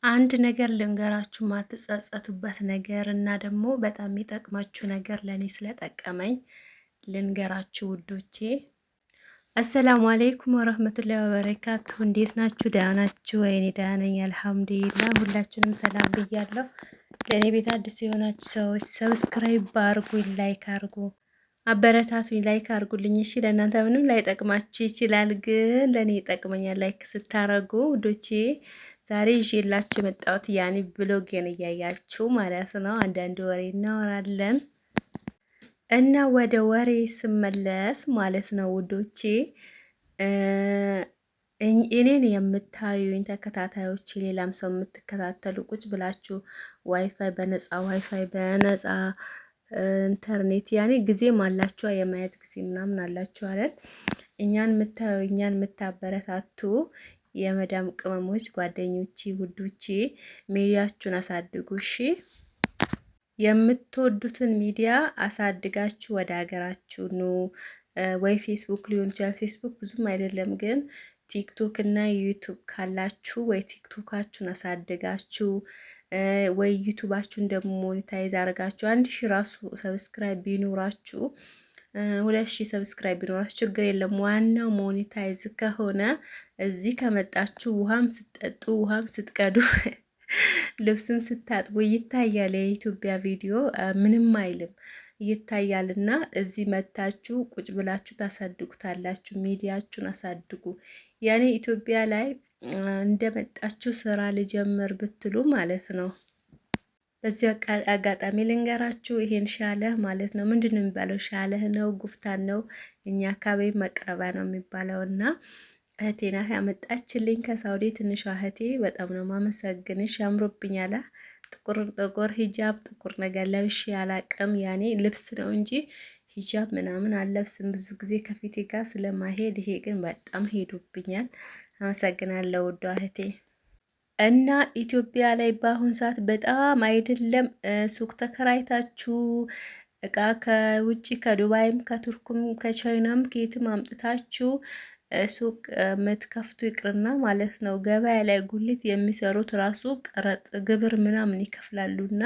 አንድ ነገር ልንገራችሁ ማትጸጸቱበት ነገር እና ደግሞ በጣም የሚጠቅማችሁ ነገር ለእኔ ስለጠቀመኝ ልንገራችሁ ውዶቼ። አሰላሙ አሌይኩም ወረህመቱላሂ ወበረካቱ። እንዴት ናችሁ? ደህና ናችሁ ወይ? እኔ ደህና ነኝ አልሐምዱሊላህ። ሁላችሁንም ሰላም ብያለሁ። ለእኔ ቤት አዲስ የሆናችሁ ሰዎች ሰብስክራይብ አርጉኝ፣ ላይክ አርጉ፣ አበረታቱኝ፣ ላይክ አርጉልኝ። እሺ ለእናንተ ምንም ላይጠቅማችሁ ይችላል፣ ግን ለእኔ ይጠቅመኛል ላይክ ስታረጉ ውዶቼ። ዛሬ ይዤላችሁ የመጣሁት ያኔ ብሎጌን እያያችሁ ማለት ነው። አንዳንድ ወሬ እናወራለን እና ወደ ወሬ ስመለስ ማለት ነው ውዶቼ፣ እኔን የምታዩኝ ተከታታዮች፣ ሌላም ሰው የምትከታተሉ ቁጭ ብላችሁ ዋይፋይ በነፃ ኢንተርኔት ያኔ ጊዜም አላችሁ የማየት ጊዜ ምናምን አላችሁ አይደል? እኛን የምታዩ እኛን የምታበረታቱ የመዳም ቅመሞች ጓደኞቼ ውዶቼ ሚዲያችሁን አሳድጉ እሺ። የምትወዱትን ሚዲያ አሳድጋችሁ ወደ ሀገራችሁ ኑ። ወይ ፌስቡክ ሊሆን ይችላል። ፌስቡክ ብዙም አይደለም ግን ቲክቶክ እና ዩቱብ ካላችሁ ወይ ቲክቶካችሁን አሳድጋችሁ ወይ ዩቱባችሁን ደግሞ ሞኔታይዝ አድርጋችሁ 1000 ራሱ ሰብስክራይብ ቢኖራችሁ 2000 ሰብስክራይብ ቢኖራችሁ ችግር የለም። ዋናው ሞኔታይዝ ከሆነ እዚህ ከመጣችሁ ውሃም ስትጠጡ ውሃም ስትቀዱ ልብስም ስታጥቡ ይታያል። የኢትዮጵያ ቪዲዮ ምንም አይልም ይታያልና እዚህ መታችሁ ቁጭ ብላችሁ ታሳድጉታላችሁ። ሚዲያችሁን አሳድጉ። ያኔ ኢትዮጵያ ላይ እንደመጣችሁ ስራ ልጀምር ብትሉ ማለት ነው። በዚህ አጋጣሚ ልንገራችሁ፣ ይሄን ሻለህ ማለት ነው። ምንድን ነው የሚባለው? ሻለህ ነው ጉፍታን ነው፣ እኛ አካባቢ መቅረባ ነው የሚባለው። እና እህቴ ናት ያመጣችልኝ ከሳውዲ ትንሿ እህቴ። በጣም ነው ማመሰግንሽ። አምሮብኛል። ጥቁር ሂጃብ ጥቁር ነገር ለብሼ አላቅም። ያኔ ልብስ ነው እንጂ ሂጃብ ምናምን አለብስም ብዙ ጊዜ ከፊቴ ጋር ስለማይሄድ። ይሄ ግን በጣም ሄዱብኛል። አመሰግናለሁ ውዷ እህቴ። እና ኢትዮጵያ ላይ በአሁን ሰዓት በጣም አይደለም ሱቅ ተከራይታችሁ እቃ ከውጭ ከዱባይም ከቱርኩም ከቻይናም ከየትም አምጥታችሁ ሱቅ የምትከፍቱ ይቅርና ማለት ነው ገበያ ላይ ጉሊት የሚሰሩት ራሱ ቀረጥ ግብር ምናምን ይከፍላሉና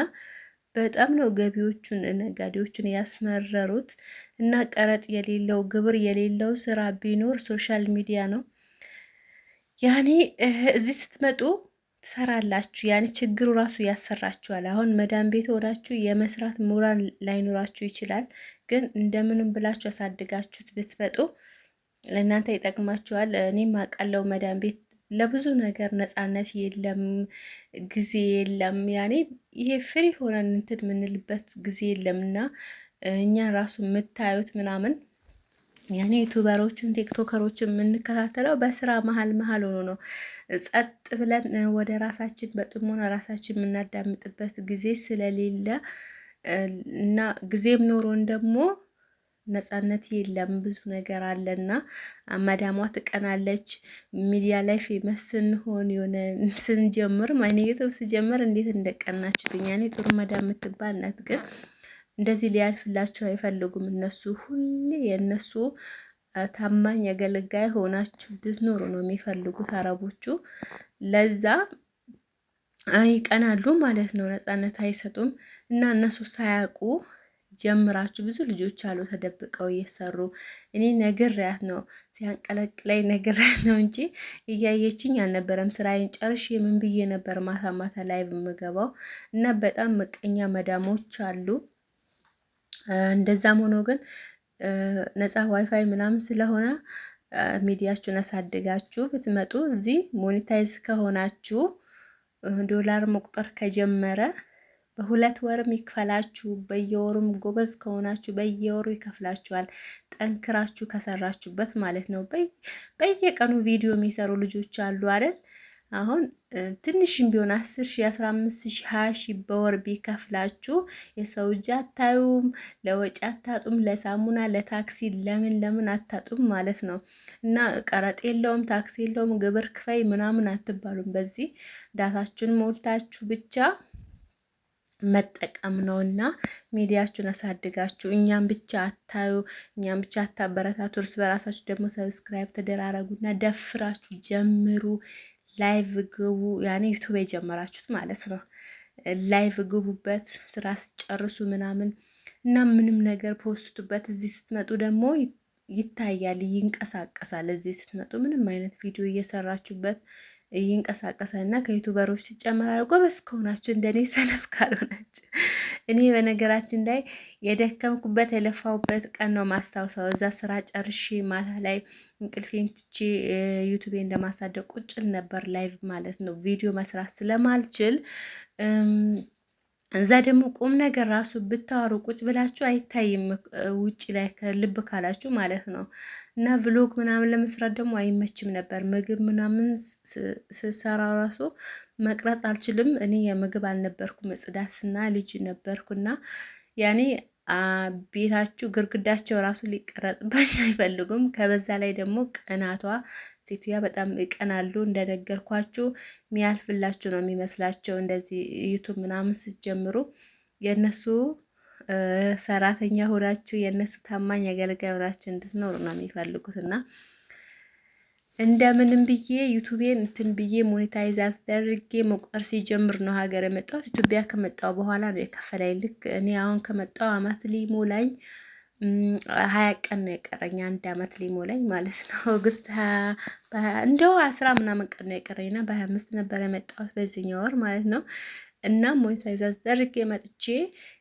በጣም ነው ገቢዎቹን ነጋዴዎቹን ያስመረሩት። እና ቀረጥ የሌለው ግብር የሌለው ስራ ቢኖር ሶሻል ሚዲያ ነው። ያኔ እዚህ ስትመጡ ትሰራላችሁ። ያኔ ችግሩ ራሱ ያሰራችኋል። አሁን መዳን ቤት ሆናችሁ የመስራት ሞራል ላይኖራችሁ ይችላል። ግን እንደምንም ብላችሁ አሳድጋችሁት ብትመጡ ለእናንተ ይጠቅማችኋል። እኔም አውቃለሁ መዳን ቤት ለብዙ ነገር ነፃነት የለም፣ ጊዜ የለም። ያኔ ይሄ ፍሪ ሆነን እንትን የምንልበት ጊዜ የለም እና እኛ ራሱ የምታዩት ምናምን ያኔ ዩቱበሮችን ቲክቶከሮችን የምንከታተለው በስራ መሀል ሆኖ ነው። ጸጥ ብለን ወደ ራሳችን በጥሞና ራሳችን የምናዳምጥበት ጊዜ ስለሌለ እና ጊዜም ኖሮን ደግሞ ነፃነት የለም። ብዙ ነገር አለና መዳሟ ትቀናለች። ሚዲያ ላይ ፌመስ ስንሆን የሆነ ስንጀምር ማይኔ ዩቱብ ስጀምር እንዴት እንደቀናችልኝ። ያኔ ጥሩ መዳም የምትባል ናት ግን እንደዚህ ሊያልፍላቸው አይፈልጉም። እነሱ ሁሌ የእነሱ ታማኝ አገልጋይ ሆናችሁ እንድትኖሩ ነው የሚፈልጉት አረቦቹ። ለዛ ይቀናሉ ማለት ነው። ነፃነት አይሰጡም። እና እነሱ ሳያውቁ ጀምራችሁ ብዙ ልጆች አሉ ተደብቀው እየሰሩ። እኔ ነግሬያት ነው ሲያንቀለቅለኝ ነግሬያት ነው እንጂ እያየችኝ አልነበረም። ስራዬን ጨርሼ ምን ብዬ ነበር ማታ ማታ ላይ የምገባው። እና በጣም ምቀኛ መዳሞች አሉ። እንደዛም ሆኖ ግን ነፃ ዋይፋይ ምናምን ስለሆነ ሚዲያችሁን አሳድጋችሁ ብትመጡ እዚህ ሞኔታይዝ ከሆናችሁ ዶላር መቁጠር ከጀመረ በሁለት ወርም ይክፈላችሁ፣ በየወሩም ጎበዝ ከሆናችሁ በየወሩ ይከፍላችኋል። ጠንክራችሁ ከሰራችሁበት ማለት ነው። በየቀኑ ቪዲዮ የሚሰሩ ልጆች አሉ አይደል? አሁን ትንሽም ቢሆን 10,000 15,000 20,000 በወር ቢከፍላችሁ የሰው እጅ አታዩም፣ ለወጪ አታጡም፣ ለሳሙና ለታክሲ ለምን አታጡም ማለት ነው። እና ቀረጥ የለውም፣ ታክሲ የለውም፣ ግብር ክፈይ ምናምን አትባሉም። በዚህ ዳታችሁን ሞልታችሁ ብቻ መጠቀም ነውና ሚዲያችሁን አሳድጋችሁ እኛም ብቻ አታዩ፣ እኛም ብቻ አታበረታቱ። እርስ በራሳችሁ ደግሞ ሰብስክራይብ ተደራረጉና ደፍራችሁ ጀምሩ። ላይቭ ግቡ። ያኔ ዩቱብ የጀመራችሁት ማለት ነው። ላይቭ ግቡበት ስራ ስጨርሱ ምናምን እና ምንም ነገር ፖስቱበት። እዚህ ስትመጡ ደግሞ ይታያል፣ ይንቀሳቀሳል። እዚህ ስትመጡ ምንም አይነት ቪዲዮ እየሰራችሁበት ይንቀሳቀሳል እና ከዩቱበሮች ትጨመራል። ጎበዝ ከሆናችሁ እንደኔ ሰነፍ ካልሆናችሁ። እኔ በነገራችን ላይ የደከምኩበት የለፋውበት ቀን ነው ማስታውሰው። እዛ ስራ ጨርሼ ማታ ላይ እንቅልፌን ትቼ ዩቱቤን ለማሳደግ ቁጭል ነበር ላይቭ ማለት ነው። ቪዲዮ መስራት ስለማልችል እዛ ደግሞ ቁም ነገር ራሱ ብታወሩ ቁጭ ብላችሁ አይታይም፣ ውጭ ላይ ከልብ ካላችሁ ማለት ነው። እና ቭሎግ ምናምን ለመስራት ደግሞ አይመችም ነበር። ምግብ ምናምን ስሰራ ራሱ መቅረጽ አልችልም። እኔ የምግብ አልነበርኩም፣ ጽዳትና ልጅ ነበርኩና ያኔ ቤታችሁ ግርግዳቸው ራሱ ሊቀረጽባቸው አይፈልጉም። ከበዛ ላይ ደግሞ ቅናቷ ሴትዮዋ በጣም ይቀናሉ። እንደነገርኳችሁ የሚያልፍላችሁ ነው የሚመስላቸው። እንደዚህ ዩቱብ ምናምን ስትጀምሩ የእነሱ ሰራተኛ ሆናችሁ የእነሱ ታማኝ አገልጋይ ሆናችሁ እንድትኖሩ ነው የሚፈልጉት እና እንደምንም ብዬ ዩቱቤን እንትን ብዬ ሞኔታይዝ አስደርጌ መቁጠር ሲጀምር ነው ሀገር የመጣሁት። ኢትዮጵያ ከመጣሁ በኋላ ነው የከፈለኝ። ልክ እኔ አሁን ከመጣሁ አመት ሊሞላኝ 20 ቀን ነው የቀረኝ። 1 አመት ሊሞላኝ ማለት ነው። ኦገስት እንደው 10 ምናምን ቀን ነው የቀረኝና በ25 ነበር የመጣሁት በዚህኛው ወር ማለት ነው። እና ሞኔታይዝ አስደርጌ መጥቼ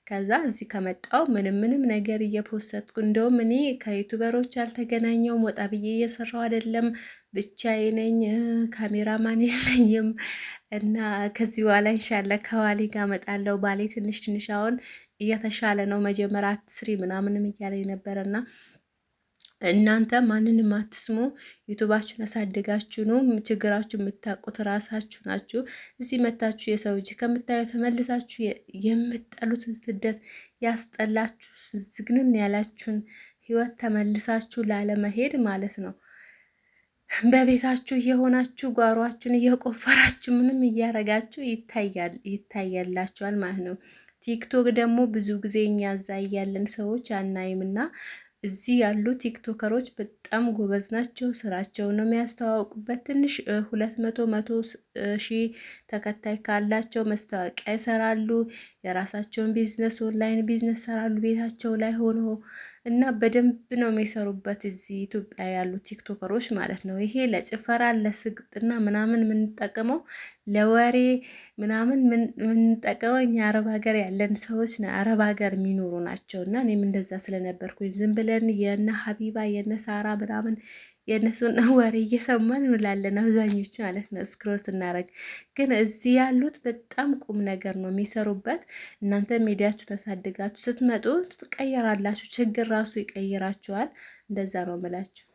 ከዛ እዚህ ከመጣው ምንም ነገር እየፖሰትኩ እንደውም እኔ ከዩቱበሮች አልተገናኘውም። ወጣ ብዬ እየሰራው አይደለም፣ ብቻዬ ነኝ፣ ካሜራማን የለኝም። እና ከዚህ በኋላ ኢንሻአላህ ከዋሊ ጋር እመጣለሁ። ባሌ ትንሽ አሁን እየተሻለ ነው። መጀመሪያ አትስሪ ምናምንም እያለኝ ነበርና እናንተ ማንንም አትስሙ። ዩቱባችሁን አሳድጋችሁ ነው ችግራችሁ የምታውቁት ራሳችሁ ናችሁ። እዚህ መታችሁ የሰው እጅ ከምታዩ ተመልሳችሁ የምትጠሉትን ስደት ያስጠላችሁ ዝግንን ያላችሁን ህይወት ተመልሳችሁ ላለመሄድ ማለት ነው። በቤታችሁ እየሆናችሁ ጓሯችሁን እየቆፈራችሁ ምንም እያረጋችሁ ይታያላችኋል ማለት ነው። ቲክቶክ ደግሞ ብዙ ጊዜ እኛ እዛ እያለን ሰዎች አናይምና እዚህ ያሉ ቲክቶከሮች በጣም ጎበዝ ናቸው። ስራቸውን ነው የሚያስተዋውቁበት። ትንሽ 200 ሺህ ተከታይ ካላቸው መስታወቂያ ይሰራሉ። የራሳቸውን ቢዝነስ ኦንላይን ቢዝነስ ይሰራሉ ቤታቸው ላይ ሆኖ እና በደንብ ነው የሚሰሩበት እዚህ ኢትዮጵያ ያሉ ቲክቶከሮች ማለት ነው። ይሄ ለጭፈራ ለስግጥና ምናምን የምንጠቀመው ለወሬ ምናምን የምንጠቀመው እኛ አረብ ሀገር ያለን ሰዎች አረብ ሀገር የሚኖሩ ናቸው። እና እኔም እንደዛ ስለነበርኩኝ ዝም ብለን የነ ሀቢባ የነ ሳራ ምናምን የእነሱን ወሬ እየሰማን እንውላለን አብዛኞቹ ማለት ነው። ስክሮል ስናደርግ ግን እዚህ ያሉት በጣም ቁም ነገር ነው የሚሰሩበት። እናንተ ሚዲያችሁ ተሳድጋችሁ ስትመጡ ትቀየራላችሁ። ችግር ራሱ ይቀይራችኋል። እንደዛ ነው የምላችሁ።